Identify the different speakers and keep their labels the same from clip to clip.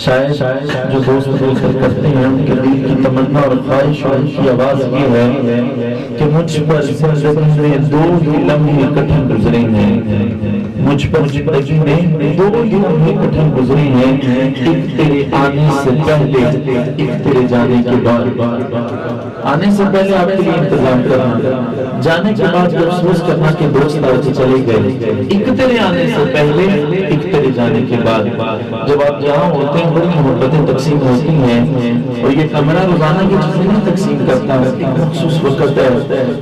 Speaker 1: شاید جو دوست مل کر کرتے ہیں ان کے دل کی تمنا اور خواہش اور ان کی آواز یہ ہے کہ مجھ پر زندگی میں دو ہی لمحے کٹھن گزرے ہیں، مجھ پر زندگی میں دو ہی لمحے کٹھن گزرے ہیں، ایک تیرے آنے سے پہلے ایک تیرے جانے کے بعد۔ آنے سے پہلے آپ کے لیے انتظام کرنا، جانے کے بعد افسوس کرنا کہ دوست آج چلے گئے۔ ایک تیرے آنے سے پہلے ایک تیرے جانے کے بعد۔ جب آپ یہاں ہوتے ہیں بڑی محبتیں تقسیم ہوتی ہیں، اور یہ کمرہ روزانہ کی چیزیں نہیں تقسیم کرتا ہے، ایک مخصوص وقت ہے،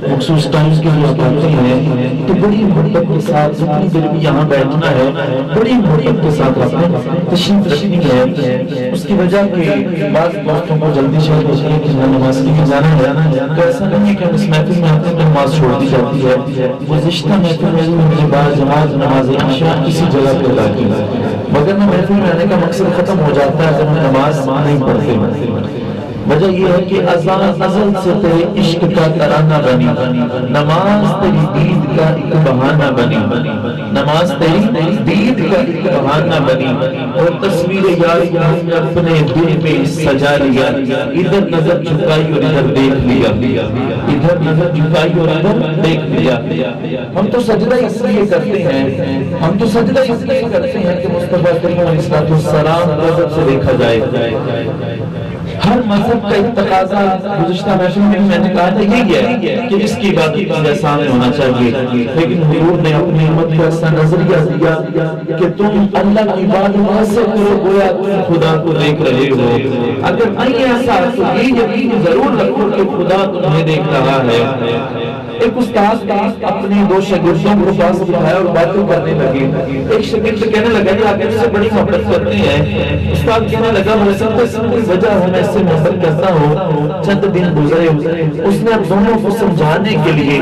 Speaker 1: مخصوص ٹائم کے لیے آپ آتے ہیں تو بڑی محبت کے ساتھ جتنی دیر بھی یہاں بیٹھنا ہے بڑی محبت کے ساتھ آپ نے تشریف رکھنی ہے۔ اس کی وجہ کہ بعض دوستوں کو جلدی شاید ہوتی ہے کہ نماز کے لیے جانا ہے، تو ایسا نہیں ہے کہ ہم اس محفل میں آتے ہیں تو نماز چھوڑ دی جاتی ہے۔ گزشتہ محفل میں مجھے بعض جماعت نماز عشاء کسی جگہ پہ ادا کی، مگر میں محفل میں آنے کا مقصد ختم ہو جاتا ہے جب ہم نماز نہیں پڑھتے۔ وجہ یہ ہے کہ ازل سے تیرے عشق کا ترانہ بنی، نماز تیری دید کا ایک بہانہ بنی، نماز تیری دید کا ایک بہانہ بنی، اور تصویر یار نے اپنے دل میں سجا لیا، ادھر نظر جھکائی اور ادھر دیکھ لیا، ادھر نظر جھکائی اور ادھر دیکھ لیا۔ ہم تو سجدہ اس لیے کرتے ہیں، ہم تو سجدہ اس لیے کرتے ہیں کہ مصطفیٰ کریم علیہ السلام نظر سے دیکھا جائے۔ ہر مذہب کا ایک تقاضا گزشتہ محفل میں نے کہا تھا یہی ہے کہ اس کی عبادت کا سامنے ہونا چاہیے، لیکن حضور نے اپنی امت کو ایسا نظریہ دیا کہ تم اللہ کی عبادت ایسے کرو گویا تم خدا کو دیکھ رہے ہو۔ اگر نہیں ایسا تو یہ یقین ضرور رکھو کہ خدا تمہیں دیکھ رہا ہے۔ ایک استاد اپنے دو شاگردوں کو پاس بٹھایا اور باتیں کرنے لگے۔ ایک شاگرد کہنے لگا کہ آپ مجھ سے بڑی محبت کرتے ہیں۔ استاد کہنے لگا کوئی وجہ ہے میں اس سے محبت کرتا ہوں۔ چند دن گزرے، اس نے اب دونوں کو سمجھانے کے لیے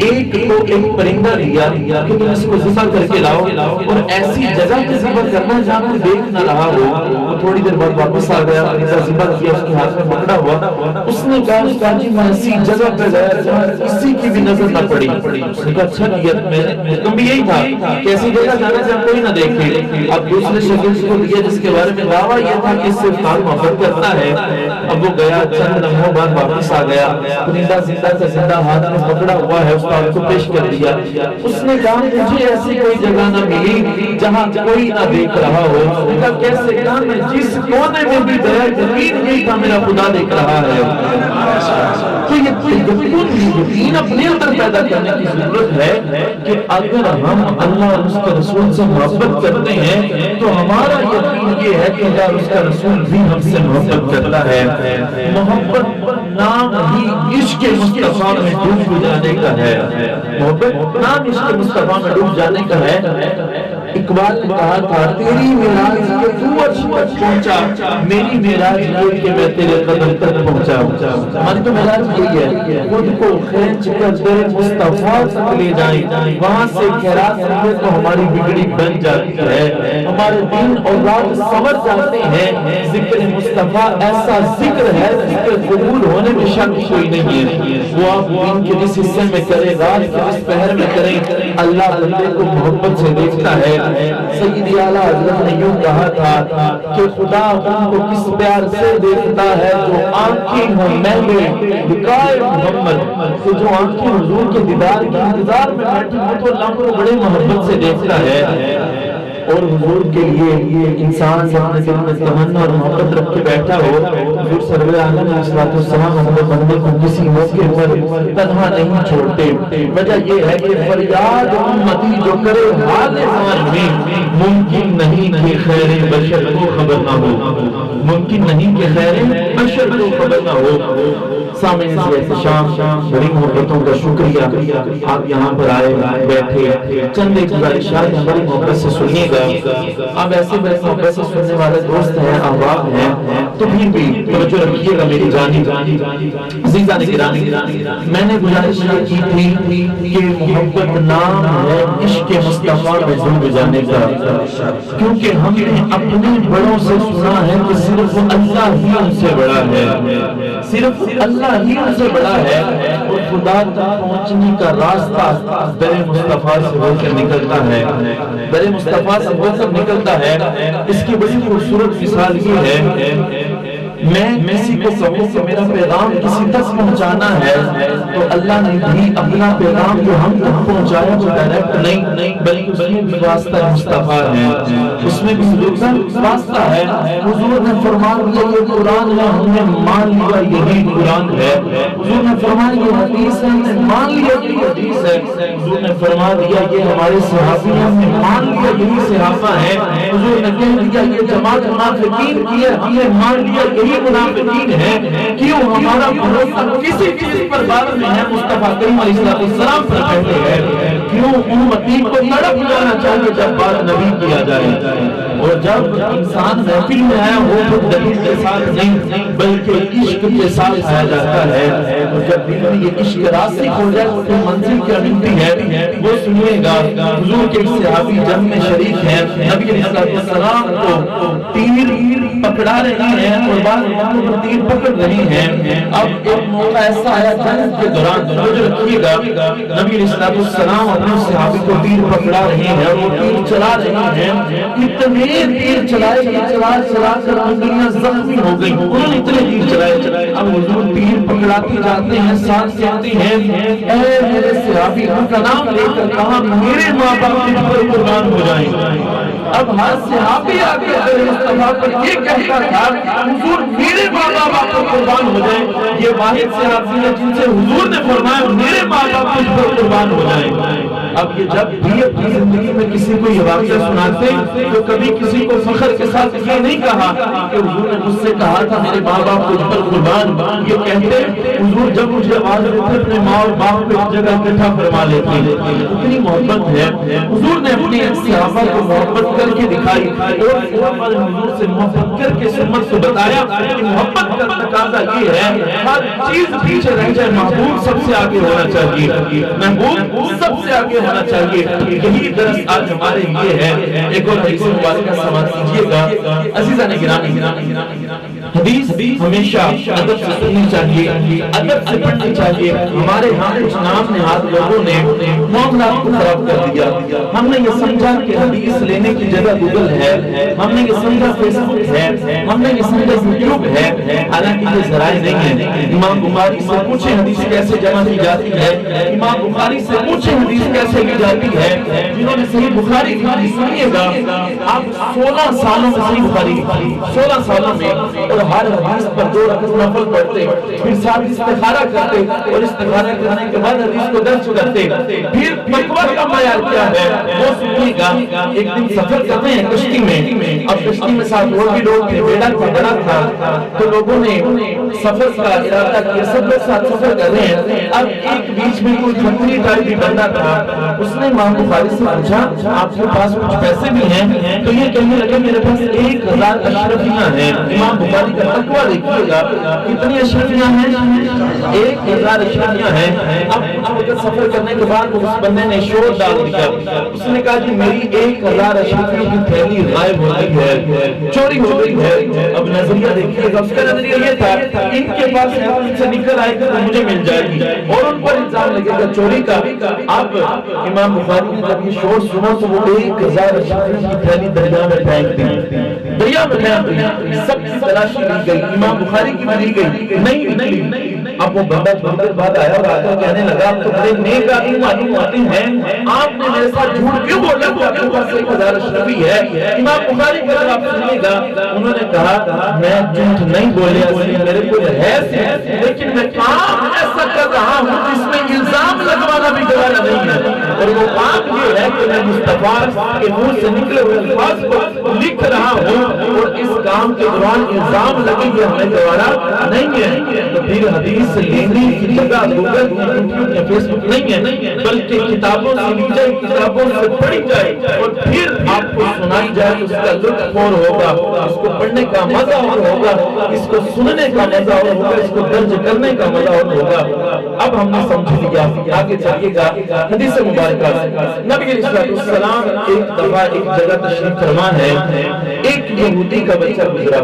Speaker 1: ایک کو ایک پرندہ لیا کہ تم اس کو ذبح کر کے لاؤ اور ایسی جگہ پہ ذبح کرنا جہاں کوئی دیکھ نہ رہا ہو۔ تھوڑی دیر بعد واپس آ گیا، پرندہ ذبح کیا، اس کے ہاتھ میں پکڑا ہوا۔ اس نے کہا استاد جی میں ایسی جگہ پہ گیا جہاں کسی کی بھی نظر نہ پڑی۔ اس نے کہا اچھا کیا، میں نے حکم بھی یہی تھا کہ ایسی جگہ جانا جہاں کوئی نہ دیکھے۔ اب دوسرے شاگرد کو دیا جس کے بارے میں دعویٰ یہ تھا کہ اس سے استاد محبت کرتا ہے۔ اب وہ گیا، چند لمحوں بعد واپس آ گیا، پرندہ زندہ سے زندہ ہاتھ میں پکڑا ہوا ہے، استاد کو پیش کر دیا۔ اس نے کہا مجھے ایسی کوئی جگہ نہ ملی جہاں کوئی نہ دیکھ رہا ہو۔ اس نے کہا کیسے؟ کہا میں جس کونے میں بھی گیا یقین یہی تھا میرا خدا دیکھ رہا ہے۔ تو یقین اپنے اندر پیدا کرنے کی ضرورت ہے کہ اگر ہم اللہ اور اس کے رسول سے محبت کرتے ہیں تو ہمارا یقین یہ ہے کہ اللہ اور اس کا رسول بھی ہم سے محبت کرتا ہے۔ محبت نام ہی عشق مصطفیٰ میں ڈوب جانے کا ہے، محبت نام عشق مصطفیٰ میں ڈوب جانے کا ہے۔ اقبال نے کہا تھا تیری معراج کے تو عرش تک پہنچا، میری معراج یہ کہ میں تیرے قدم تک پہنچا۔ ہماری تو معراج یہی ہے، خود کو کھینچ کر تیرے مصطفیٰ تک لے جائیں، وہاں سے خیرات سمجھے تو ہماری بگڑی بن جاتی ہے، ہمارے دن اور رات سمجھ جاتے ہیں۔ ذکر مصطفیٰ ایسا ذکر ہے، ذکر قبول ہونے میں شک کوئی نہیں ہے۔ وہ آپ دن کے جس حصے میں کریں، رات کے جس پہر میں کریں، اللہ بندے کو محبت سے دیکھتا ہے۔ سیدی اعلیٰ حضرت نے یوں کہا تھا کہ خدا ان کو کس پیار سے دیکھتا ہے جو آنکھیں ہوں محلے لقائے محمد، کہ جو آنکھیں حضور کے دیدار کے انتظار میں بیٹھی ہوں تو اللہ کو بڑے محبت سے دیکھتا ہے۔ اور حضور کے لیے انسان سے اپنے دل میں تمنا اور محبت رکھ کے بیٹھا ہو، حضور سرور عالم علیہ السلام اپنے بندے کو کسی موقع پر تنہا نہیں چھوڑتے۔ وجہ یہ ہے کہ فریاد امتی جو کرے حال حال میں، ممکن نہیں کہ خیر بشر کو خبر نہ ہو، ممکن نہیں کہ خیر بشر کو خبر نہ ہو۔ سامعین سے احتشام، بڑی محبتوں کا شکریہ، آپ یہاں پر آئے بیٹھے، چند ایک گزارشات بڑی محبت سے سنیے گا۔ اب ایسے بڑے محبت سے سننے والے دوست ہیں، احباب ہیں، تو بھی توجہ رکھیے گا میری جانی عزیزان گرامی۔ میں نے گزارش کی تھی کہ محبت نام ہے عشق مصطفیٰ میں ڈوب جانے کا، کیونکہ ہم نے اپنے بڑوں سے سنا ہے کہ صرف اللہ ہی ان سے بڑا ہے، صرف اللہ ہی ان سے بڑا ہے اور خدا تک پہنچنے کا راستہ در مصطفیٰ سے ہو کر نکلتا ہے، در مصطفیٰ سے ہو کر نکلتا ہے۔ اس کی بڑی خوبصورت مثال یہ ہے، میں کسی کو کہوں کہ میرا پیغام کسی تک پہنچانا ہے تو اللہ نے بھی اپنا پیغام جو ہم تک پہنچایا وہ ڈائریکٹ نہیں بلکہ اس میں بھی واسطہ مصطفیٰ ہے، اس میں بھی حضور کا واسطہ ہے۔ حضور نے فرمان دیا یہ قرآن ہے، ہم نے مان لیا یہی قرآن ہے۔ حضور نے فرمایا یہ حدیث ہے، ہم نے مان لیا یہ حدیث ہے۔ حضور نے فرما دیا یہ ہمارے صحابی ہیں، ہم نے مان لیا یہی صحابہ ہیں۔ حضور نے کہہ دیا یہ جماعت منافقین کی ہے، ہم نے مان لیا یہی منافقین ہے۔ کیوں ہمارا بھروسہ کسی پر بات میں ہے، مصطفیٰ کریم علیہ السلام پر کہتے ہیں۔ کیوں امتی کو تڑپ جانا چاہیے جب بات نبی کیا جائے، اور جب انسان محفل میں آیا وہ خود دلیل کے ساتھ نہیں بلکہ عشق کے ساتھ آیا جاتا ہے، اور جب دل میں یہ عشق راسخ ہو جائے تو منزل کیا ملتی ہے وہ سنیے گا۔ حضور کے صحابی جنگ میں شریک ہیں، نبی علیہ السلام کو تیر پکڑا رہے ہیں اور بعض موقعوں پر تیر پکڑ رہے ہیں۔ اب ایک موقع ایسا آیا جنگ کے دوران، توجہ رکھیے گا، نبی علیہ السلام اپنے صحابی کو تیر پکڑا رہے ہیں اور وہ تیر چلا رہے ہیں۔ اتنے تیر چلائے چلا کر انگلیاں زخمی ہو گئی، انہوں نے اتنے تیر چلائے۔ اب حضور تیر پکڑاتے جاتے ہیں، ساتھ کہتے ہیں اے میرے صحابی، ان کا نام لے کر کہا میرے ماں باپ تجھ پر قربان ہو جائیں۔ اب ہر صحابی آگے مصطفیٰ پر یہ کہتا تھا حضور میرے ماں باپ آپ پر قربان ہو جائیں۔ یہ واحد صحابی ہے جن سے حضور نے فرمایا میرے ماں باپ تجھ پر قربان ہو جائیں۔ اب یہ جب بھی اپنی زندگی میں کسی کو یہ واقعہ سناتے تو کبھی کسی کو فخر کے ساتھ یہ نہیں کہا کہ حضور نے مجھ سے کہا تھا میرے ماں باپ تجھ پر قربان، یہ کہتے حضور جب مجھے آواز دیتے اپنے ماں اور باپ کو ایک جگہ اکٹھا فرما لیتے۔ اتنی محبت ہے، حضور نے اپنے صحابہ کو محبت کر کے دکھائی اور صحابہ نے حضور سے محبت کر کے سنت کو بتایا کہ محبت کا تقاضا یہ ہے ہر چیز پیچھے رہ جائے، محبوب سب سے آگے ہونا چاہیے، محبوب سب سے آگے ہونا چاہیے۔ یہی درس آج ہمارے لیے ہے۔ ایک اور حدیث مبارکہ سماعت کیجیے گا۔ عزیزان گرامی، حدیث ہمیشہ ادب سے سننی چاہیے، ادب سے پڑھنی چاہیے۔ ہمارے ہاں کچھ نام نہاد لوگوں نے معاملات کو خراب کر دیا۔ ہم نے یہ سمجھا کہ حدیث لینے کی جگہ گوگل ہے، ہم نے یہ سمجھا فیس بک ہے، ہم نے یہ سمجھا یوٹیوب ہے، حالانکہ یہ ذرائع نہیں ہے۔ امام بخاری سے پوچھیں حدیث کیسے جمع کی جاتی ہے، امام بخاری سے پوچھیں حدیث کیسے لی جاتی ہے۔ جنہوں نے صحیح بخاری لکھی، سنیے گا، آپ 16 سالوں میں صحیح بخاری لکھی، 16 سالوں میں، اور ہر حدیث پر 2 رکعت نفل پڑھتے، پھر ساتھ استخارہ کرتے اور استخارہ کرنے کے بعد حدیث کو درج کرتے۔ پھر تقویٰ کا معیار کیا ہے وہ سنیے گا۔ ایک دن سفر کرتے ہیں کشتی میں، اب کشتی میں ساتھ اور بھی لوگ تھے، بیڑا کا بڑا تھا، تو لوگوں نے سفر کا ارادہ کیا، سب لوگ ساتھ سفر کر رہے ہیں۔ اب ایک بیچ میں کوئی کھتری ٹائپ بھی بندہ تھا، اس نے امام بخاری سے پوچھا آپ کے پاس کچھ پیسے بھی ہیں؟ تو یہ کہنے لگے میرے پاس 1000 اشرفیاں ہیں۔ امام بخاری کا تقویٰ دیکھیے گا، کتنی اشرفیاں ہیں؟ 1000 اشرفیاں ہیں۔ اب کچھ سفر کرنے کے بعد اس بندے نے شور ڈال دیا، اس نے کہا کہ میری 1000 اشرفیوں کی تھیلی غائب ہو گئی ہے، چوری ہو گئی ہے۔ اب نظریہ دیکھیے گا، اس کا نظریہ یہ تھا ان کے پاس سے نکل آئے گا تو مجھے مل جائے گی اور ان پر الزام لگے گا چوری کا۔ اب امام بخاری نے جب یہ شور سنا تو وہ 1000 اشرفیوں کی تھیلی دریا میں پھینک دی، دریا میں پھینک دی۔ سب کی تلاشی لی گئی، امام بخاری کی بھی لی گئی، نہیں نکلی۔ اب وہ بندہ تھوڑی دیر بعد آیا اور آتا کہنے لگا آپ تو بڑے نیک آدمی معلوم ہوتے ہیں، آپ نے میرے ساتھ جھوٹ کیوں بولا کہ آپ کے پاس 1000 اشرفی ہے؟ امام بخاری کا جواب سنیے گا، انہوں نے کہا میں جھوٹ نہیں بولیا، میرے کو ہے لیکن میں کام ایسا کر رہا ہوں جس میں الزام لگوانا بھی گوارا نہیں ہے، اور وہ کام یہ ہے کہ میں مصطفیٰ کے منہ سے نکلے ہوئے الفاظ کو لکھ رہا ہوں اور اس کام کے دوران الزام لگے یہ ہمیں گوارا نہیں ہے۔ تو پھر حدیث لینے کی جگہ گوگل یا فیس بک نہیں ہے، بلکہ کتابوں سے لی جائے، کتابوں سے پڑھی جائے اور پھر آپ کو سنائی جائے، اس کا لطف اور ہوگا، اس کو پڑھنے کا مزہ اور ہوگا، اس کو سننے کا مزہ اور ہوگا، اس کو درج کرنے کا مزہ اور ہوگا۔ اب ہم نے سمجھ لیا، آگے چلیے گا حدیث مبارکہ۔ نبی علیہ السلام ایک دفعہ ایک جگہ تشریف فرما ہے، ایک یہودی کا بچہ گزرا،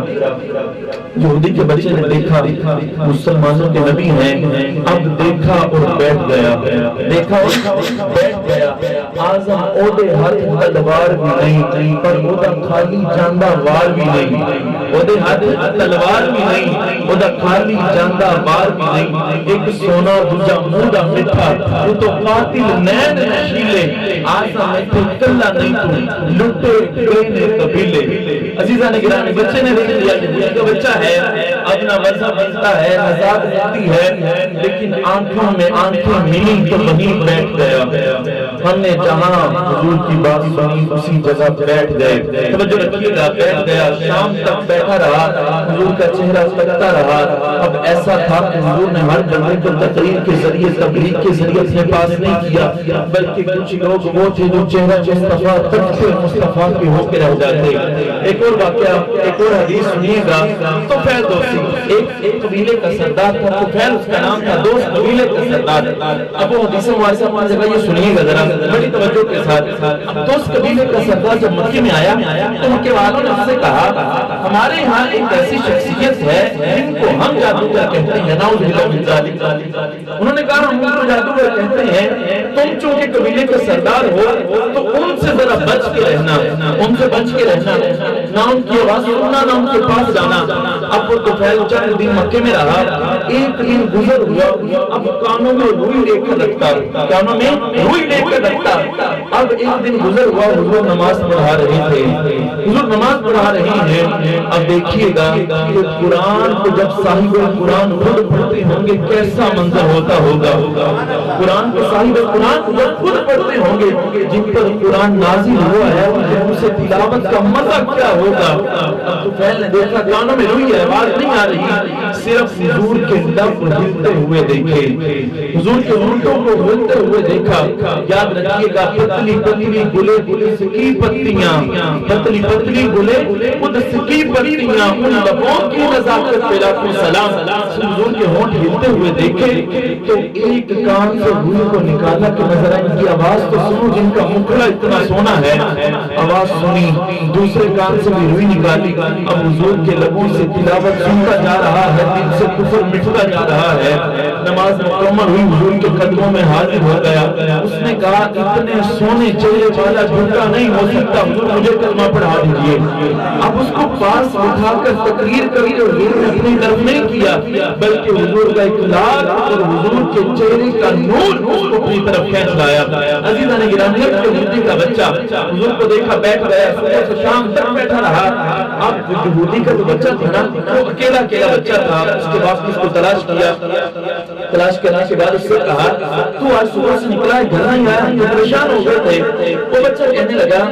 Speaker 1: یہودی کے بچے نے دیکھا مسلمان مسلمانوں کے نبی ہیں، اب دیکھا اور بیٹھ گیا، دیکھا اور بیٹھ گیا۔ آزم اودے ہاتھ تلوار بھی نہیں، پر اودا خالی جاندہ وار بھی نہیں، اودے ہاتھ تلوار بھی نہیں، اودا خالی جاندہ وار بھی نہیں۔ ایک سونا دوجا مودا مٹھا، وہ تو قاتل نین نشیلے، آزم ایتھے کلا نہیں تو لٹے گئے قبیلے۔ عزیزان گرامی، بچے نے دیکھ لیا کہ جو بچہ ہے اپنا مذہب بنتا ہے، نزاد ملتی ہے، لیکن آنکھوں میں آنکھیں ملی تو وہیں بیٹھ گیا۔ ہم نے جہاں حضور کی بات سنی اسی جگہ بیٹھ گئے۔ توجہ رکھیے گا، بیٹھ گیا، شام تک بیٹھا رہا، حضور کا چہرہ تکتا رہا۔ اب ایسا تھا کہ حضور نے ہر جگہ کو تقریر کے ذریعے، تبلیغ کے ذریعے اپنے پاس نہیں کیا، بلکہ کچھ لوگ وہ تھے جو چہرہ مصطفیٰ تک سے مصطفیٰ کے ہو کے رہ جاتے۔ ایک اور واقعہ، ایک اور حدیث سنیے گا۔ طفیل دوسی ایک قبیلے کا سردار تھا، طفیل اس کا نام تھا، دوست قبیلے کا سردار۔ اب وہ حدیث مبارکہ اپنی جگہ یہ سنیے گا ذرا بڑی توجہ کے ساتھ۔ اب دوست قبیلے کا سردار جب مکے میں آیا تو مکے والوں نے اس سے کہا ہمارے ہاں ایک ایسی شخصیت ہے جن کو ہم جادوگر کہتے ہیں، نعوذ باللہ من ذالک۔ انہوں نے کہا ہم ان کو جادوگر کہتے ہیں، تم چونکہ قبیلے کا سردار ہو تو ان سے ذرا بچ کے رہنا، ان سے بچ کے رہنا، نہ ان کی آواز سننا نہ ان کے پاس جانا۔ اب وہ طفیل چند دن مکے میں رہا، ایک دن گزر ہوا، اب کانوں میں روئی لے کر رکھتا، کانوں میں روئی لے کر رکھتا۔ اب ایک دن گزر ہوا، حضور نماز پڑھا رہے تھے، حضور نماز پڑھا رہے ہیں۔ اب دیکھیے گا کہ قرآن کو جب صاحب قرآن خود پڑھتے ہوں گے کیسا منظر ہوتا ہوگا۔ قرآن کو صاحب قرآن جب خود پڑھتے ہوں گے، جن پر قرآن نازل ہوا ہے ان سے تلاوت کا مزہ کیا ہوگا۔ اب طفیل نے دیکھا کانوں میں روئی ہے، آواز نہیں آ رہی، صرف حضور کے لب ہلتے ہوئے دیکھے، حضور کے ہونٹوں کو ہلتے ہوئے دیکھا۔ یاد رکھیے گا پتلی پتلی گلے قدس کی پتیاں، پتلی پتلی گلے قدس کی پتیاں، ان لبوں کی نزاکت پہ لاکھوں سلام۔ حضور کے ہونٹ ہلتے ہوئے دیکھے تو ایک کان سے روئی کو نکالا کہ نظر ان کی آواز تو سنو، جن کا مکھڑا اتنا سونا ہے، آواز سنی، دوسرے کان سے بھی روئی نکالی۔ اب حضور کے لبوں سے تلاوت سنتا جا رہا ہے، دل سے کفر مٹتا جا رہا ہے۔ نماز مکمل ہوئی، حضور کے قدموں میں حاضر ہو گیا۔ اس نے کہا اتنے سونے چہرے والا جھوٹا نہیں ہو سکتا، حضور مجھے کلمہ پڑھا دیجئے۔ اب اس کو پاس اٹھا کر تقریر کری اور حضور نے اپنی طرف نہیں کیا، بلکہ حضور کا اخلاق اور حضور کے چہرے کا نور اس کو اپنی طرف کھینچ لایا۔ عزیزان گرامی، یہودی کا بچہ حضور کو دیکھا بیٹھ گیا، صبح سے شام تک بیٹھا رہا۔ اب یہودی کا جو بچہ تھا نا، وہ اکیلا اکیلا بچہ تھا۔ اس کے بعد اس کو تلاش کیا، تلاش کرنے کے بعد اس سے کہا تو آج صبح سے نکلا ہے، گھر نہیں آیا، تو پریشان ہو گئے تھے۔ وہ بچہ کہنے لگا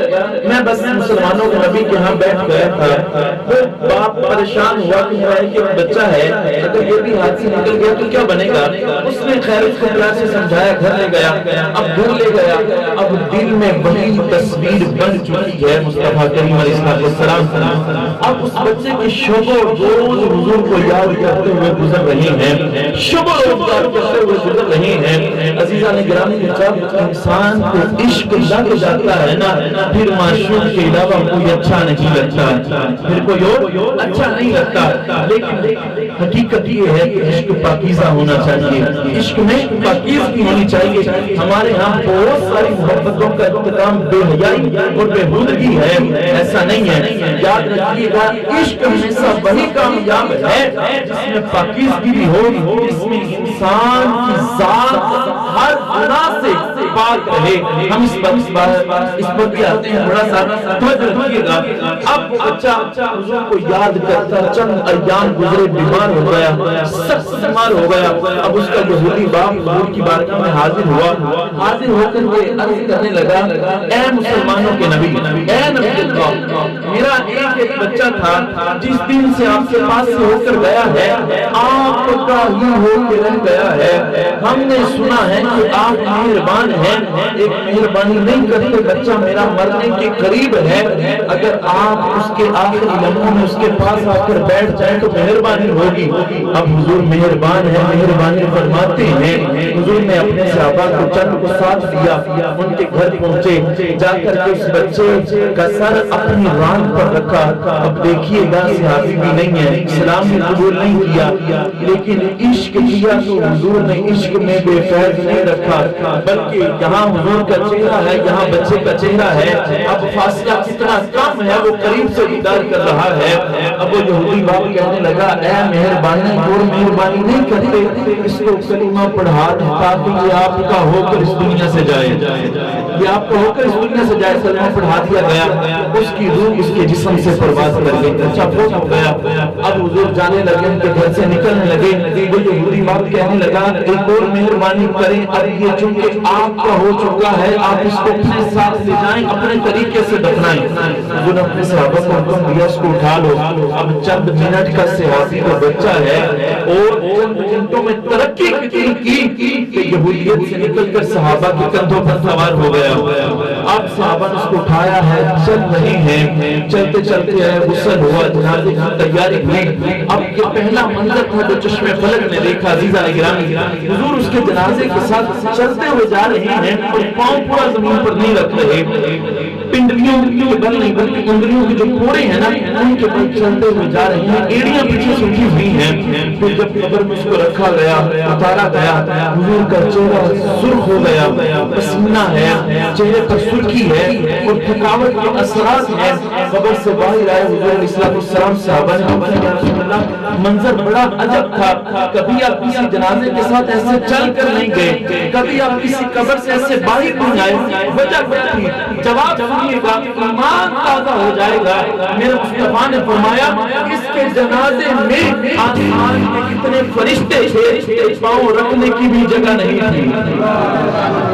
Speaker 1: میں بس مسلمانوں کے نبی کے ہاں بیٹھ گیا تھا۔ وہ باپ پریشان ہوا کہ میرا ایک بچہ ہے، اگر یہ بھی ہاتھ سے نکل گیا تو کیا بنے گا۔ اس نے خیر اس کو پیار سے سمجھایا، گھر لے گیا، اب گھر لے گیا۔ اب دل میں وہی تصویر بن چکی ہے مصطفیٰ کریم علیہ السلام۔ اب اس بچے کی شب و روز حضور کو یاد کرتے ہوئے گزر رہے ہیں، شب و روز یاد کرتے ہوئے گزر رہے ہیں۔ عزیزان گرامی، جب انسان کو عشق لگ جاتا ہے نا، پھر معشوق کے علاوہ کوئی اچھا نہیں لگتا، پھر کوئی اور اچھا نہیں لگتا۔ لیکن حقیقت یہ ہے کہ عشق پاکیزہ ہونا چاہیے، عشق میں پاکیزگی ہونی چاہیے۔ ہمارے ہاں بہت ساری محبتوں کا اختتام بے حیائی اور بےہودگی ہے، ایسا نہیں ہے۔ یاد رکھیے گا عشق ہمیشہ وہی کامیاب ہے جس میں پاکیزگی بھی ہو، جس میں انسان کی ذات ہر گناہ سے پاک رہے۔ ہم اس پر بھی آتے ہیں، بڑا سا توجہ رکھیے گا۔ اب وہ بچہ حضور کو یاد کرتا، چند ایام گزرے، بیمار ہو گیا، سخت بیمار ہو گیا۔ اب اس کا یہودی باپ حضور کی بارگاہ میں حاضر ہوا، حاضر ہو کر کے عرض کرنے لگا اے مسلمانوں کے نبی، اے نبی اللہ، میرا ایک بچہ تھا جس دن سے آپ کے پاس سے ہو کر گیا ہے آپ کا ہی ہو کے رہ گیا ہے۔ ہم نے سنا ہے کہ آپ مہربان ہیں، ہے، ایک مہربانی نہیں کرتے، بچہ میرا مرنے کے قریب ہے، اگر آپ اس کے آخری لمحوں میں اس کے پاس آ کر بیٹھ جائیں تو مہربانی ہوگی۔ اب حضور مہربان ہے، مہربانی فرماتے ہیں۔ حضور نے اپنے صحابہ کو چند کو ساتھ دیا، ان کے گھر پہنچے، جا کر کے اس بچے کا سر اپنی ران پر رکھا۔ اب دیکھیے گا صحابی بھی نہیں ہے، اسلام بھی قبول نہیں کیا، لیکن عشق کیا تو حضور نے عشق میں بے فیض نہیں رکھا، بلکہ یہاں حضور کا چہرہ ہے، یہاں بچے کا چہرہ ہے۔ اب فاصلہ کتنا کم ہے، وہ قریب سے دیدار کر رہا ہے۔ اب وہ یہودی باپ کہنے لگا، اے مہربانی اور مہربانی نہیں کرتے، اس کو کلمہ پڑھا دیں تاکہ یہ آپ کا ہو کر اس دنیا سے جائے، یہ آپ کا ہو کر اس دنیا سے جائے۔ کلمہ پڑھا دیا گیا، اس کی روح اس کے جسم سے پرواز کر گئی، اچھا فوت ہو گیا۔ اب حضور جانے لگے، ان کے گھر سے نکلنے لگے، وہ یہودی باپ کہنے لگا، ایک اور مہربانی کریں، اب یہ چونکہ آپ کا ہو چکا ہے، آپ اس کو اپنے ساتھ لے جائیں، اپنے طریقے سے دفنائیں۔ حضور نے اپنے صحابہ کو حکم دیا، اس کو اٹھا لو۔ اب چند منٹ کا صحابی کا بچہ ہے، اور چند منٹوں میں ترقی کی کہ یہودیت سے نکل کر صحابہ کے کندھوں پر سوار ہو گیا۔ اب صحابہ نے اس کو اٹھایا ہے، چل رہے ہیں، چلتے چلتے ہے، غسل ہوا، جنازے کی تیاری ہوئی۔ اب یہ پہلا منظر تھا جو چشم فلک نے دیکھا۔ عزیزان گرامی، حضور اس کے جنازے کے ساتھ چلتے ہوئے جا رہے ہیں، اور پاؤں پورا زمین پر نہیں رکھ رہے، پنڈلیوں کے بل نہیں بلکہ انگلیوں کے جو پورے ہیں نا ان کے بل چلتے ہوئے جا رہے ہیں، ایڑیاں پیچھے سوکھی ہوئی ہیں۔ پھر جب قبر میں اس کو رکھا گیا، اتارا گیا، حضور کا چہرہ سرخ ہو گیا، پسینہ ہے، چہرے پر سرخی ہے اور تھکاوٹ کے اثرات ہیں۔ قبر سے باہر آئے حضور علیہ السلام، صحابہ نے کہا یا رسول اللہ منظر بڑا عجب تھا، کبھی آپ کسی جنازے کے ساتھ ایسے چل کر نہیں گئے، کبھی آپ کسی قبر سے ایسے باہر نہیں آئے، وجہ کیا تھی؟ جواب سنیے گا، ایمان تازہ ہو جائے گا۔ میرے مصطفیٰ نے فرمایا اس کے جنازے میں آسمان کے کتنے فرشتے تھے، پاؤں رکھنے کی بھی جگہ نہیں تھی۔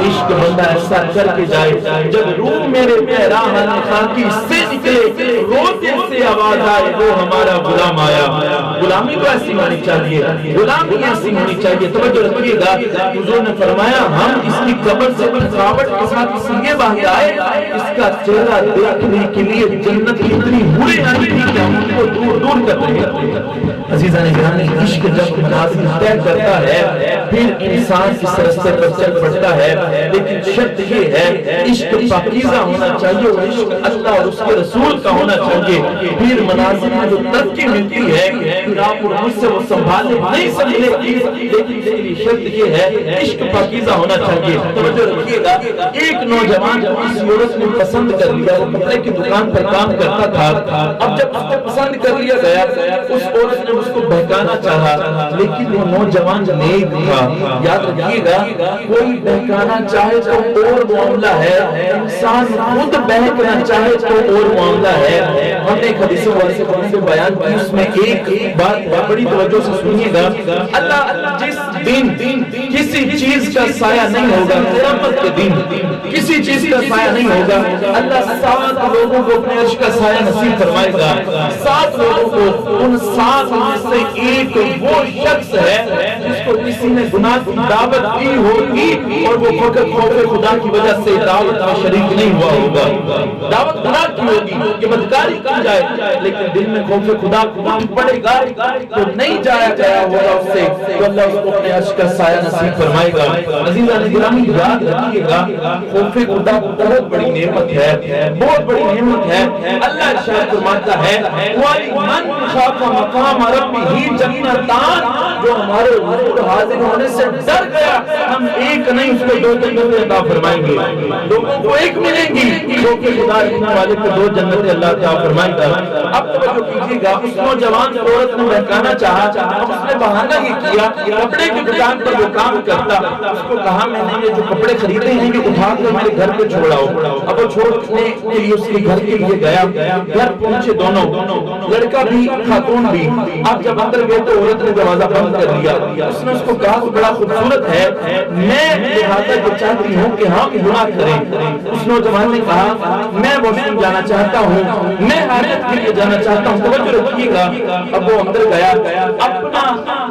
Speaker 1: عشق بندہ ایسا کر کے جائے، جب روح میرے پیراہ خاکی سے نکلے، روتے سے آواز آئے وہ ہمارا غلام آیا۔ غلامی تو ایسی ہونی چاہیے، غلامی ایسی ہونی چاہیے۔ توجہ رکھیے گا، حضور نے فرمایا ہم اس کی قبر سے تھکاوٹ کے ساتھ اس لیے باہر آئے، اس کا چہرہ دیکھنے کے لیے جنت کی اتنی بری آئی تھی کہ ہم ان کو دور دور کر رہے تھے۔ عزیزان گرامی، عشق جب منازل طے کرتا ہے پھر انسان اس راستے پر چل پڑتا ہے، لیکن شرط یہ ہے عشق پاکیزہ ہونا چاہیے اور عشق اللہ اور اس کے رسول کا ہونا چاہیے۔ پھر منازل میں جو ترقی ملتی ہے پھر آپ اور مجھ سے وہ سنبھالنے نہیں سکتے، لیکن اس کی شرط یہ ہے عشق پاکیزہ ہونا چاہیے۔ توجہ رکھیے گا، ایک نوجوان کسی عورت نے پسند کر لیا، وہ کپڑے کی دکان پر کام کرتا تھا۔ اب جب اس کو پسند کر لیا گیا، اس عورت نے اس کو بہکانا چاہا، لیکن وہ نوجوان نیک تھا۔ یاد رکھیے گا، کوئی بہکانا چاہے تو اور معاملہ ہے، انسان خود بہکنا چاہے تو اور معاملہ ہے۔ ہم نے ایک حدیث سے بیان کی، اس میں ایک بات بڑی توجہ سے سنیے گا، اللہ جس دن کسی چیز کا سایہ نہیں ہوگا، قیامت کے دن کسی چیز کا سایہ نہیں ہوگا، اللہ 7 لوگوں کو اپنے عرش کا سایہ نصیب فرمائے گا۔ 7 لوگوں کو، ان 7 میں سے ایک وہ شخص ہے جس کو کسی نے گناہ کی دعوت دی ہوگی اور وہ فقط خوف خدا کی وجہ سے دعوت میں شریک نہیں ہوا ہوگا۔ دعوت گناہ کی ہوگی کہ بدکاری کی جائے، لیکن دل میں خوف خدا پڑے گا تو نہیں جایا گیا ہوگا اس سے، تو اللہ اس کو اپنے عرش کا سایہ نصیب فرمائے گا۔ عزیزان گرامی، یاد رکھیے گا، خوف خدا بہت بڑی نعمت ہے، بہت بڑی نعمت ہے۔ اللہ ارشاد فرماتا ہے وَلِمَنْ خَافَ مَقَامَ رَبِّهِ جَنَّتَانِ، جو ہمارے حضور حاضر ہونے سے ڈر گیا، ہم ایک نہیں اس کو 2 جنتیں عطا فرمائیں گے۔ لوگوں کو ایک ملیں گی، خوف خدا رکھنے والے کو 2 جنتیں اللہ عطا فرمائے گا۔ اب توجہ کیجیے گا، اس نوجوان عورت نے بہکانا چاہا، اب اس نے بہانہ یہ کیا، کپڑے کی دکان پر وہ کام کرتا، اس کو کہا میں نے یہ جو کپڑے خریدے ہیں یہ اٹھا کر میرے گھر پہ چھوڑاؤ۔ اب وہ چھوڑنے کے لیے اس کے گھر کے لیے گیا، گھر پہنچے دونوں، لڑکا بھی خاتون بھی۔ اب جب اندر گئے تو عورت نے دروازہ بند کر لیا. اس نے اس کو کہا بڑا خوبصورت ہے, میں لہذا یہ چاہتی ہوں کہ ہم گناہ کریں. اس نوجوان نے کہا میں واش روم جانا چاہتا ہوں, میں حاجت کے لیے جانا چاہتا ہوں. توجہ رکھیے گا. اب وہ اندر گیا, اپنا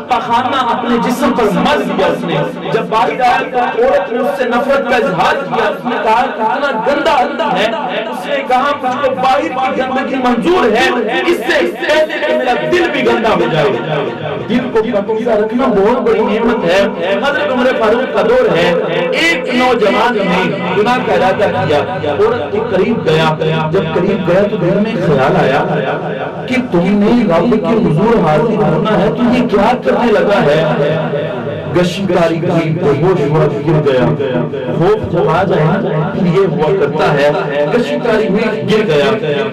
Speaker 1: پخانہ اپنے جسم پر مز دیا اس نے. جب باہر آیا تو عورت نے اس سے نفرت کا اظہار کیا. اس نے کہا کتنا گندا اندر ہے. اس نے کہا مجھ کو باہر کی گندگی منظور ہے, اس سے پہلے کہ میرا دل بھی گندا ہو جائے. دل کو پاکیزہ رکھنا بہت بڑی نعمت ہے. حضرت عمر فاروق کا دور ہے. ایک نوجوان نے گناہ کا ارادہ کیا, عورت کے قریب گیا. جب قریب گیا تو دل میں خیال آیا کہ تم نے رب کے حضور حاضر ہونا ہے تو یہ کیا کرنے لگا ہے. گشتاری کی بہوش ہوا گر گیا. خوف جب آ جائے پھر یہ ہوا کرتا ہے, گشتاری ہوئی گر گیا,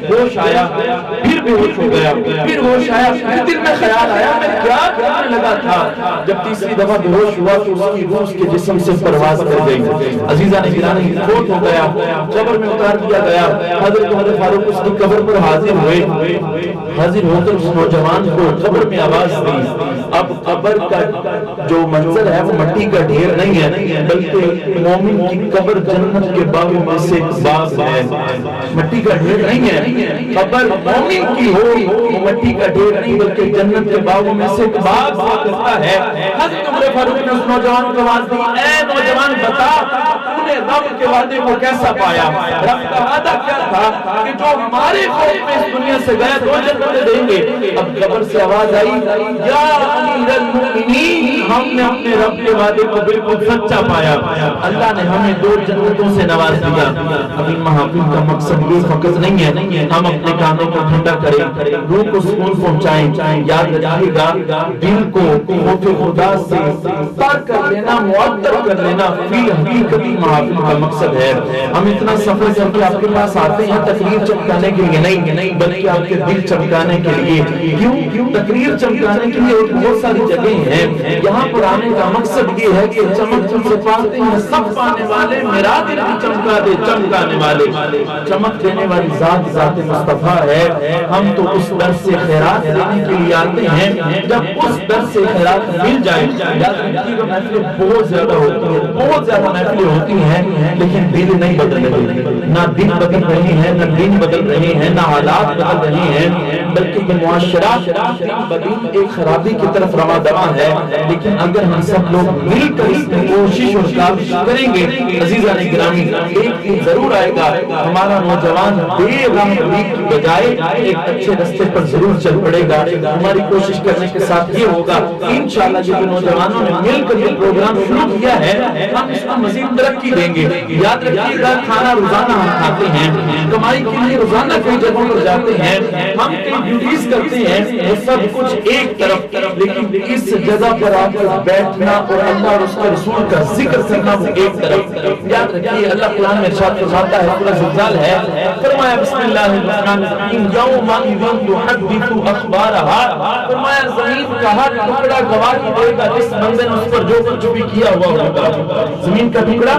Speaker 1: ہوش آیا پھر بے ہوش ہو گیا, پھر ہوش آیا, پھر دل میں خیال آیا میں کیا کرنے لگا تھا. جب تیسری دفعہ بے ہوش ہوا تو اس کی روح اس کے جسم سے پرواز کر گئی. عزیزان گرامی فوت ہو گیا, قبر میں اتار دیا گیا. حضرت عمر فاروق اس کی قبر پر حاضر ہوئے. حاضر ہو کر اس نوجوان کو قبر میں آواز دی. اب قبر کا جو منظر ہے وہ مٹی کا ڈھیر نہیں ہے, بلکہ مومن کی قبر جنت کے باغوں میں سے ایک باغ ہے. مٹی کا ڈھیر نہیں ہے. قبر مومن کی ہو وہ مٹی کا ڈھیر نہیں بلکہ جنت کے باغوں میں سے ایک باغ ہوا کرتا ہے. حضرت عمر فاروق نے اس نوجوان کو آواز دی, اے نوجوان بتا تو نے رب کے وعدے کو کیسا پایا. رب کا وعدہ کیا تھا کہ جو ہمارے خوف میں اس دنیا سے گیا دو جنتیں دیں گے. اب قبر سے آواز آئی یا امیر المؤمنین, ہم نے اپنے رب کے وعدے کو بالکل سچا پایا. اللہ نے ہمیں دو جنتوں سے نواز دیا. ابھی محافل کا مقصد یہ فقط نہیں ہے ہم اپنے کانوں کو ٹھنڈا کریں, روح کو سکون پہنچائیں. یاد رکھیے گا دل کو خوف خدا سے پاک کر لینا, معطر کر لینا فی حقیقتی محافل کا مقصد ہے. ہم اتنا سفر کر کے آپ کے پاس آتے ہیں تقریر چمکانے کے لیے نہیں, بلکہ آپ کے دل چمکانے کے لیے. کیوں تقریر چمکانے کے لیے بہت ساری جگہیں ہیں. یہاں پر آنے کا مقصد یہ ہے کہ چمک سے پاتے ہیں سب پانے والے, میرا دل بھی چمکا دے چمکانے والے. چمک دینے والی ذات ذات مصطفیٰ ہے. ہم تو اس در سے خیرات لینے کے لیے آتے ہیں. جب اس در سے خیرات مل جائے, یاد رکھیے گا محفلیں بہت زیادہ ہوتی ہیں, بہت زیادہ محفلیں ہوتی ہیں, لیکن دل نہیں بدل رہے. نہ دل بدل رہے ہیں, نہ دین بدل رہے ہیں, نہ حالات بدل رہے ہیں, بلکہ یہ معاشرات بدل ایک خرابی کی طرف رواں دواں ہے. لیکن اگر ہم سب لوگ مل کر اس میں کوشش اور کاوش کریں گے عزیزان گرامی, ایک دن ضرور آئے گا ہمارا نوجوان بے غم کی بجائے ایک اچھے راستے پر ضرور چل پڑے گا. ہماری کوشش کرنے کے ساتھ یہ ہوگا انشاءاللہ جو نوجوانوں نے مل کر یہ پروگرام شروع کیا ہے ہم اس کو مزید ترقی دیں گے. یاد رکھیے گا کھانا روزانہ ہم کھاتے ہیں, کمائی کے لیے روزانہ کئی جگہوں پر جاتے ہیں, ہم کئی ڈیوٹیز کرتے ہیں, وہ سب کچھ ایک طرف, لیکن اس جگہ پر آ کر بیٹھنا اور اللہ اور اس کے رسول کا ذکر کرنا وہ ایک طرف. یاد رکھیے اللہ قرآن میں ارشاد فرماتا ہے, سورہ زلزال ہے, فرمایا بسم اللہ الرحمن الرحیم یوم یحدث اخبارها, فرمایا زمین کا ہر ٹکڑا گواہی دے گا جس بندے نے اس پر جو کچھ بھی کیا ہوا ہوگا. زمین کا ٹکڑا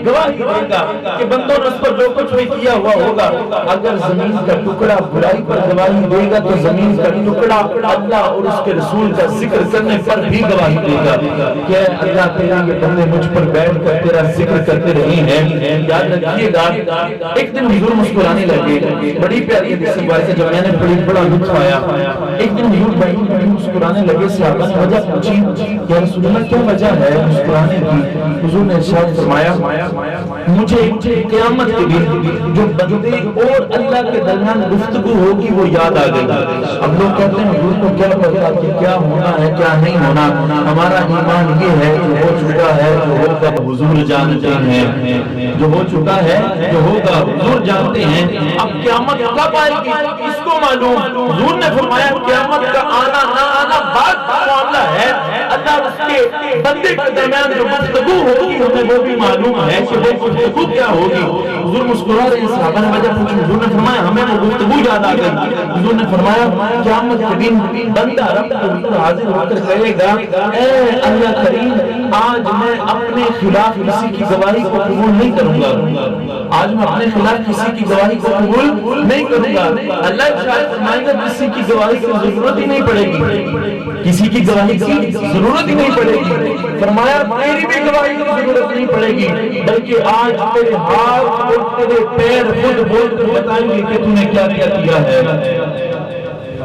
Speaker 1: گواہی دے گا کہ بندوں نے اس پر جو کچھ بھی کیا ہوا ہوگا. اگر زمین کا ٹکڑا برائی پر گواہی دے گا تو زمین کا ٹکڑا اللہ اور اس کے رسول کا ذکر کرنے پر بھی گواہی دے گا کہ اللہ تیرے یہ بندے مجھ پر بیٹھ کر تیرا ذکر کرتے رہے ہیں. یاد رکھیے گا ایک دن حضور مسکرانے لگے, بڑی پیاری حدیث ہے, جب میں نے بڑا لطف آیا. ایک دن حضور بڑی مسکرانے لگے, صحابہ نے وجہ پوچھی یا رسول اللہ کیا وجہ ہے مسکرانے کی. حضور نے ارشاد فرمایا مجھے قیامت کے دن جو بندے اور اللہ کے درمیان گفتگو ہوگی وہ یاد آ گئی. اب لوگ کہتے ہیں حضور کو کیا پتا کہ کیا ہونا ہے کیا نہیں ہونا. ہمارا ایمان یہ ہے جو ہو چکا ہے جو ہوگا حضور جانتے ہیں, جو ہو چکا ہے جو ہوگا حضور جانتے ہیں. اب قیامت کب آئے گی اس کو معلوم. حضور نے فرمایا قیامت کا آنا نہ آنا بات کا معاملہ ہے, اللہ اس کے کے بندے کے درمیان جو گفتگو ہوگی ہمیں وہ بھی معلوم ہے کہ وہ گفتگو کیا ہوگی. حضور مسکرا رہے ہیں, صحابہ نے وجہ پوچھی, حضور نے فرمایا ہمیں وہ گفتگو یاد آ گئی. حضور نے فرمایا قیامت کے دن بندہ رب کو حاضر ہو کر کہے گا اے اللہ کریم آج میں اپنے خلاف کسی کی گواہی کو قبول نہیں کروں گا, آج میں اپنے خلاف کسی کی گواہی کو قبول نہیں کروں گا. اللہ شاید فرمائے گا کسی کی گواہی کی ضرورت ہی نہیں پڑے گی, کسی کی گواہی کی ضرورت ہی نہیں پڑے گی. فرمایا میری بھی گواہی کی ضرورت نہیں پڑے گی, بلکہ آج تیرے ہاتھ اور تیرے پیر خود بول کر بتائیں گے کہ تو نے کیا کیا ہے.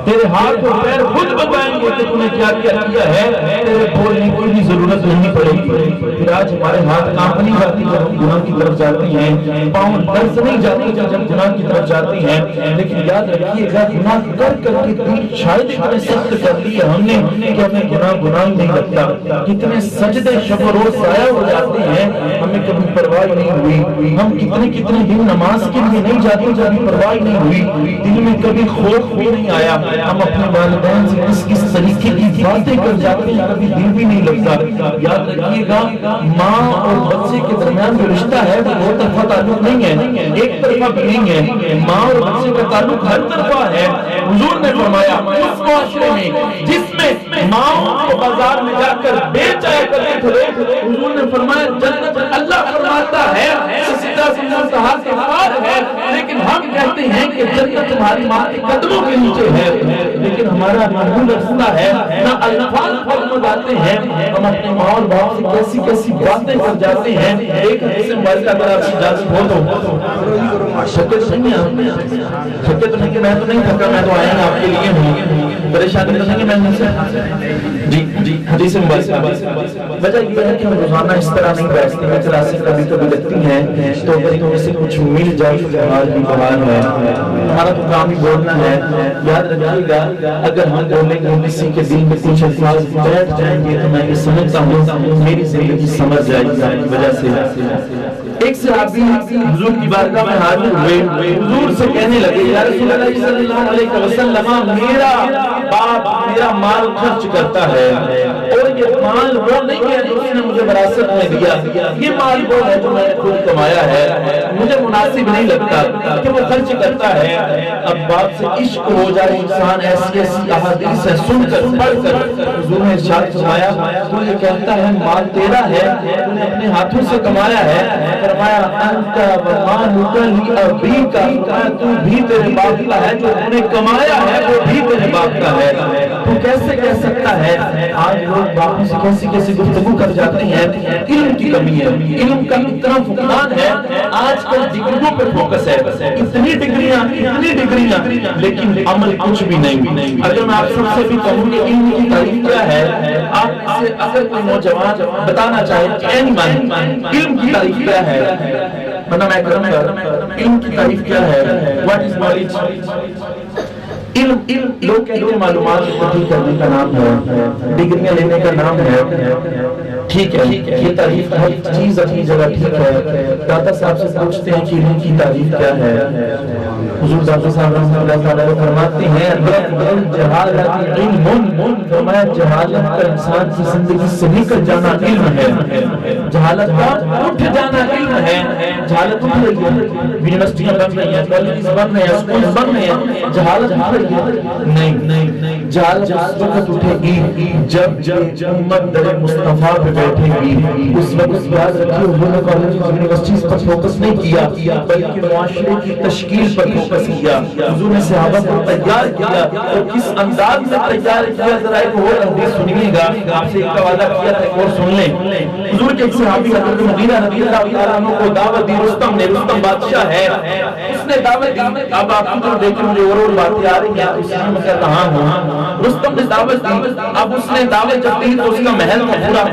Speaker 1: تیرے ہاتھ اور پیر خود بتائیں گے کہ تو نے کیا کیا ہے. تیرے بولنے کی بھی ضرورت نہیں پڑے گی. پھر آج ہمارے ہاتھ کانپ نہیں جاتی جب ہم گناہ کی طرف جاتے ہیں, پاؤں درد نہیں جاتی جب گناہ کی طرف جاتے ہیں. لیکن یاد رکھیے گا گناہ کر کر کے دل شاید اتنے سخت کر دیا ہم نے کہ ہمیں گناہ ہی نہیں لگتا. کتنے سجدے شب و روز ضائع ہو جاتے ہیں, ہمیں کبھی پرواہ نہیں ہوئی. ہم کتنے دن نماز کے لیے نہیں جاتے جب پرواہ نہیں ہوئی, دل میں کبھی خوف بھی نہیں آیا. ہم اپنے والدین سے کس طریقے کی باتیں کر جاتے ہیں کبھی دل بھی نہیں لگتا. یاد رکھیے گا ماں اور بچے کے درمیان جو رشتہ ہے وہ دو طرفہ تعلق نہیں ہے, ایک طرفہ بھی نہیں ہے. ماں اور بچے کا تعلق ہر طرفہ ہے. حضور نے فرمایا اس معاشرے میں جس میں ماں کو بازار میں جا کر بیچایا کرتے تھے, حضور نے فرمایا جنت اللہ فرماتا ہے سجدہ سے منتہا کے پار ہے, لیکن ہم کہتے ہیں کہ جنت تمہاری ماں کے قدموں کے نیچے ہے. لیکن ہمارا محمود رستا ہے نہ الفاظ فرمود آتے ہیں, ہم اپنے ماں اور باپ سے کیسی باتیں کر جاتے ہیں. ایک حدیث مبارکہ اگر آپ کی اجازت ہو تو شکر نہیں کہ میں تو نہیں تھکا, میں تو آیا آپ کے لیے ہوں, پریشانی تو نہیں کہ میں نہیں سے جی حدیث مبارکہ. وجہ یہ ہے کہ ہم روزانہ اس طرح نہیں بیٹھتے ہیں, کلاسیں کبھی لگتی ہیں تو بچوں سے کچھ مل جائے تو بہار بھی بہار ہے. ہمارا تو کام ہی بولنا ہے. یاد رکھیے گا اگر ہم بولیں گے کسی کے دل میں کچھ الفاظ بیٹھ جائیں گے تو میں یہ سمجھتا ہوں میری زندگی سمجھ جائے گی کی وجہ سے. ایک صحابی حضور کی بارگاہ میں حاضر ہوئے, حضور سے کہنے لگے یا رسول اللہ صلی اللہ علیہ وسلم میرا باپ میرا مال خرچ کرتا ہے اور یہ مال وہ نہیں ہے جو اس نے مجھے وراثت میں دیا, یہ مال وہ ہے جو میں نے خود کمایا ہے, مجھے مناسب نہیں لگتا کہ وہ خرچ کرتا ہے. اب باپ سے عشق ہو جائے انسان ایسی احادیث ہے سن کر پڑھ کر, حضور نے ارشاد فرمایا تو یہ کہتا ہے مال تیرا ہے تو نے اپنے ہاتھوں سے کمایا ہے. فرمایا انت ومالک لابیک, تو بھی تیرے باپ کا ہے, جو انہوں نے کمایا ہے وہ بھی تیرے باپ کا ہے. تو کیسے کہہ سکتا ہے. آج لوگ باپوں سے کیسی گفتگو کر جاتے ہیں, علم کی کمی ہے, علم کا اتنا فقدان ہے. آج کل ڈگریوں پر فوکس ہے, اتنی ڈگریاں لیکن عمل کچھ بھی نہیں. اگر میں آپ سب سے بھی کہوں کہ علم کی تعریف کیا ہے, آپ اسے اگر کوئی نوجوان بتانا چاہے علم کی تعریف کیا ہے, ورنہ میں کروں گا علم کی تعریف کیا ہے. What is knowledge. علم لوگ کہتے ہیں معلومات اکٹھی کرنے کا نام ہے, ڈگریاں لینے کا نام ہے. ٹھیک ہے, یہ تعریف ہر چیز اپنی جگہ ٹھیک ہے. دادا صاحب سے پوچھتے ہیں کہ علم کی تعریف کیا ہے. حضور دادا صاحب رحمۃ اللہ تعالیٰ فرماتے ہیں جہالت علم, فرمایا جہالت کا انسان کی زندگی سے نکل جانا علم ہے. جہالت کا اٹھ جانا علم ہے. جہالت اٹھ رہی ہے, یونیورسٹیاں بن رہی ہیں, کالجز بن رہے ہیں, اسکول بن رہے ہیں, جہالت اٹھ رہی ہے. نہیں, جہالت اس وقت اٹھے گی جب امت در مصطفیٰ پہ بیٹھے گی. اس وقت یاد رکھیے حضور نے کالجز یونیورسٹیز پر فوکس نہیں کیا بلکہ معاشرے کی تشکیل پر فوکس کیا. حضور نے صحابہ کو تیار کیا اور کس انداز میں تیار کیا, ذرا ایک اور حدیث سنیے گا. آپ سے ایک وعدہ کیا تھا اور سن لیں. حضور کے ایک صحابی حضرت مغیرہ رضی اللہ تعالیٰ عنہ کو دعوت دی. رستم نے, رستم بادشاہ ہے, اس نے دعوت دی. اب آپ کو دیکھیں مجھے اور باتیں آ رہی ہیں, اس لیے میں کہتا ہوں رستم نے دعوت دی. اب اس نے دعوت جب دی تو اس کا محل تھا پورا.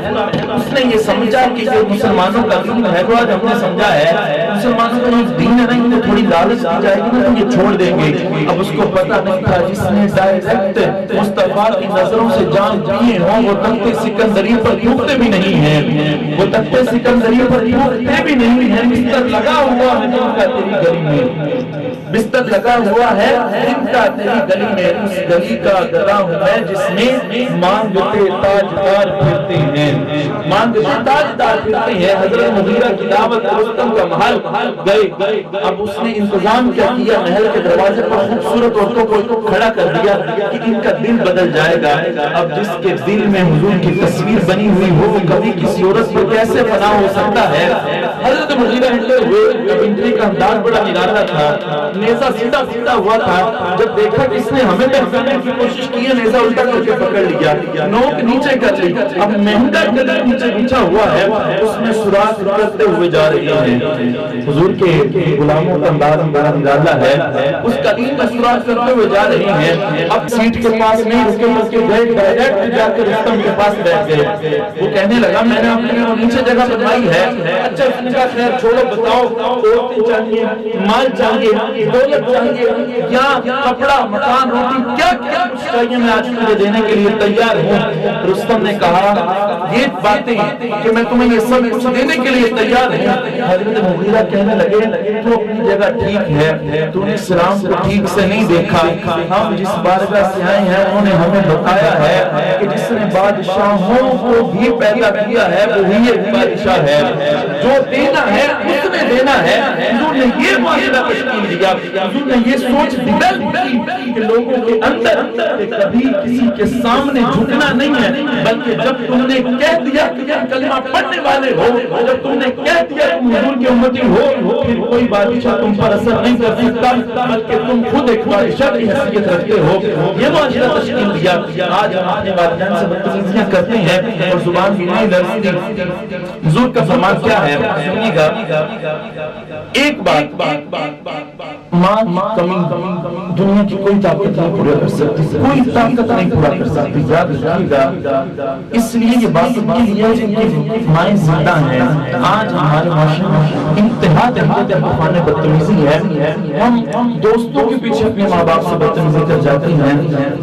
Speaker 1: اس نے یہ سمجھا کہ یہ مسلمانوں کا دین ہے, تو آج ہم نے سمجھا ہے مسلمانوں کا دین ہے نہیں, تو تھوڑی لالچ دی جائے گی نا تو یہ چھوڑ دیں گے. اب اس کو پتہ نہیں تھا جس نے ڈائریکٹ مصطفیٰ کی نظروں سے جان دیے ہوں وہ تخت سکندری پر تھوکتے بھی نہیں ہیں, وہ تخت سکندری پر تھوکتے بھی نہیں ہیں. بستر لگا ہوا ہے جو کا تیری گلی میں. بستر لگا ہوا ہے دن کا تیری گلی میں، اس گلی کا گدا ہوں میں جس میں مانگتے تاجدار پھرتے ہیں، مانگتے تاجدار پھرتے ہیں۔ حضرت مغیرہ کی دعوت رستم کا محل گئے، اب اس نے انتظام کیا کیا، محل کے دروازے پر خوبصورت عورتوں کو کھڑا کر دیا کہ ان کا دل بدل جائے گا۔ اب جس کے دل میں حضور کی تصویر بنی ہوئی ہو وہ کبھی کسی عورت پر کیسے فنا ہو سکتا ہے؟ حضرت مغیرہ ہلے ہوئے، انٹری کا انداز بڑا نرالا تھا، نیزہ سیدھا سیدھا ہوا تھا، جب دیکھا کہ اس نے ہمیں بہکانے کی کوشش کی ہے، نیزہ الٹا کر کے پکڑ لیا، نوک نیچے کر لی، اب مہنگا قدر نیچے بچھا ہوا ہے، اس میں سوراخ کرتے ہوئے جا رہی ہیں۔ حضور کے غلاموں کا انداز بڑا نرالا ہے، اس قدیم میں سوراخ کرتے ہوئے جا رہی ہیں۔ اب سیٹ کے پاس نہیں رکے بلکہ گئے ڈائریکٹ جا کر رستم کے پاس بیٹھ گئے۔ وہ کہنے لگا میں نے اپنے نیچے جگہ بنوائی ہے، اچھا اس نے کہا خیر چھوڑو، بتاؤ عورتیں چاہیے، مال چاہیے، دولت چاہیے، یا کپڑا، مکان، روٹی، کیا کیا کچھ چاہیے، میں آج تجھے دینے کے لیے تیار ہوں۔ رستم نے کہا یہ باتیں کہ میں تمہیں یہ سب کچھ دینے کے لیے تیار ہوں۔ حضرت مغیرہ کہنے لگے تو اپنی جگہ ٹھیک ہے، تو نے اسلام کو ٹھیک سے نہیں دیکھا، ہم جس بارگاہ سے آئے ہیں انہوں نے ہمیں بتایا ہے کہ جس نے بادشاہوں کو بھی پیدا کیا ہے وہی ایک بادشاہ ہے، جو دینا ہے اس نے دینا ہے۔ حضور نے یہ معاملہ تشکیل دیا، حضور نے یہ سوچ ڈیولپ کی کہ لوگوں کے اندر کہ کبھی کسی کے سامنے جھکنا نہیں ہے، بلکہ جب تم نے کہہ دیا کہ تم کلمہ پڑھنے والے ہو، جب تم نے کہہ دیا تم حضور کے امتی ہو، پھر کوئی بادشاہ تم پر اثر نہیں کر سکتا، بلکہ تم خود ایک بادشاہ کی حیثیت رکھتے ہو۔ یہ معاشرہ تشکیل دیا۔ آج ہم اپنے والدین سے بدتمیزیاں کرتے ہیں اور زبان بھی نہیں لرزتی۔ حضور کا فرمان کیا ہے سنیے گا، ایک بات، ماں کی کمی دنیا کی کوئی طاقت نہیں پورا کر سکتی، کوئی طاقت نہیں پورا کر سکتی، یاد رکھیے گا۔ اس لیے یہ بات ان کے لیے جن کی مائیں زندہ ہیں۔ آج ہمارے معاشرے میں انتہا درجے طوفان بدتمیزی ہے، ہم دوستوں کے پیچھے اپنے ماں باپ سے بدتمیزی کر جاتے ہیں۔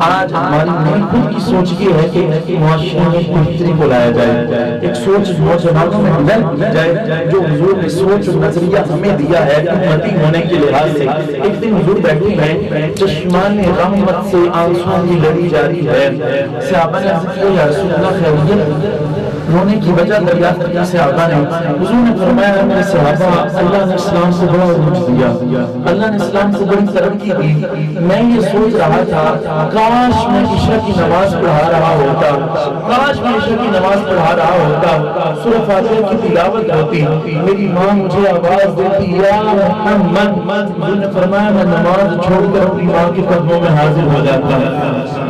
Speaker 1: آج ہماری خود کی سوچ یہ ہے کہ معاشرے میں بہتری کو لایا جائے، ایک سوچ نوجوانوں میں ڈیولپ کی جائے جو حضور نے سوچ اور نظریہ ہمیں دیا ہے امتی ہونے کے لحاظ سے۔ ایک دن حضور بیٹھے ہیں، چشمان رحمت سے آنسوں کی لڑی جاری ہے، صحابہ نے عرض کیا یا رسول اللہ خیریت؟ رونے کی وجہ دریافت کی صحابہ نے، حضور نے فرمایا میرے صحابہ اللہ نے اسلام کو بڑا عروج دیا، اللہ نے اسلام کو بڑی ترقی دی، میں یہ سوچ رہا تھا کاش میں عشاء کی نماز پڑھا رہا ہوتا، کاش میں عشاء کی نماز پڑھا رہا ہوتا، سورہ فاتحہ کی تلاوت ہوتی، میری ماں مجھے آواز دیتی یا محمد، حضور نے فرمایا میں نماز چھوڑ کر اپنی ماں کے قدموں میں حاضر ہو جاتا۔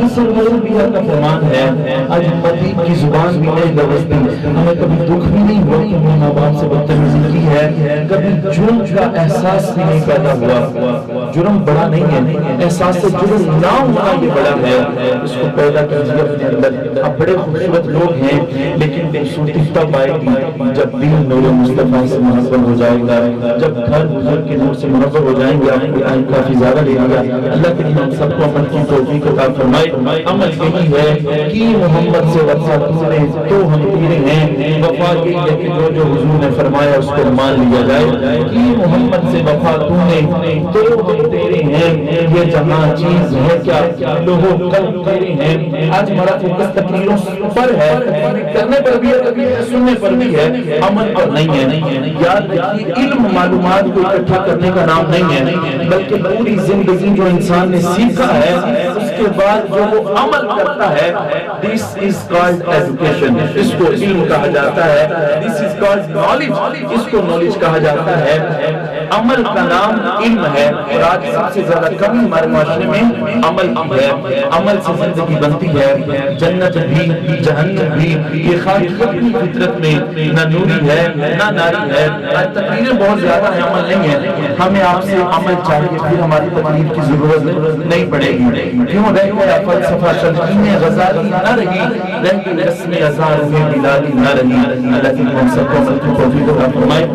Speaker 1: یہ سرور انبیاء کا فرمان ہے۔ آج امتی کی زبان بھی نہیں لرزتی، ہمیں کبھی دکھ بھی نہیں ہوا کہ ہمیں ماں باپ سے بدتمیزی کی ہے، کبھی جرم کا احساس بھی نہیں پیدا ہوا۔ جرم بڑا نہیں ہے، احساس جرم نہ ہونا یہ بڑا ہے، اس کو پیدا کیجیے اپنے اندر۔ اب بڑے خوبصورت لوگ ہیں لیکن خوبصورتی تب آئے گی جب دل نور مصطفیٰ سے منور ہو جائے گا، جب گھر بزرگ کے نور سے منور ہو جائیں گے۔ آپ کو ٹائم کافی زیادہ لے لیا، اللہ کے ہم سب کو عمل کی توفیق عطا فرمائے۔ عمل یہی ہے کہ محمد سے وفا تو نے تو ہم تیرے ہیں، وفا کی لیکن جو حضور نے فرمایا اس کو مان لیا جائے کہ محمد سے وفا تو نے تو ہم تیرے ہیں، یہ جہاں چیز ہے کیا لوہو قلب تیرے ہیں۔ آج ہمارا فوکس تقریروں پر ہے، کرنے پر بھی ہے، سننے پر بھی ہے، عمل پر نہیں ہے۔ یاد رکھیے علم معلومات کو اکٹھا کرنے کا نام نہیں ہے، بلکہ پوری زندگی جو انسان نے سیکھا ہے اس کے بعد جو وہ عمل کرتا ہے، this is called education، اس کو علم کہا جاتا ہے، this is called knowledge، اس کو knowledge کہا جاتا ہے۔ عمل کا نام علم ہے، اور آج سب سے زیادہ کمی ہمارے معاشرے میں عمل کی ہے۔ عمل سے زندگی بنتی ہے، جنت بھی جہنم بھی، یہ خاک اپنی فطرت میں نہ نوری ہے نہ ناری ہے۔ آج تقریریں بہت زیادہ ہیں، عمل نہیں ہے۔ ہمیں آپ سے عمل چاہیے، پھر ہماری تقریر کی ضرورت نہیں پڑے گی۔ کیوں رہ گیا فلسفہ تلقین غزالی نہ رہی، رہ گئی رسم ازار میں بلالی نہ رہی۔ اللہ کی ہم سب کو عمل کی توفیق عطا فرمائے۔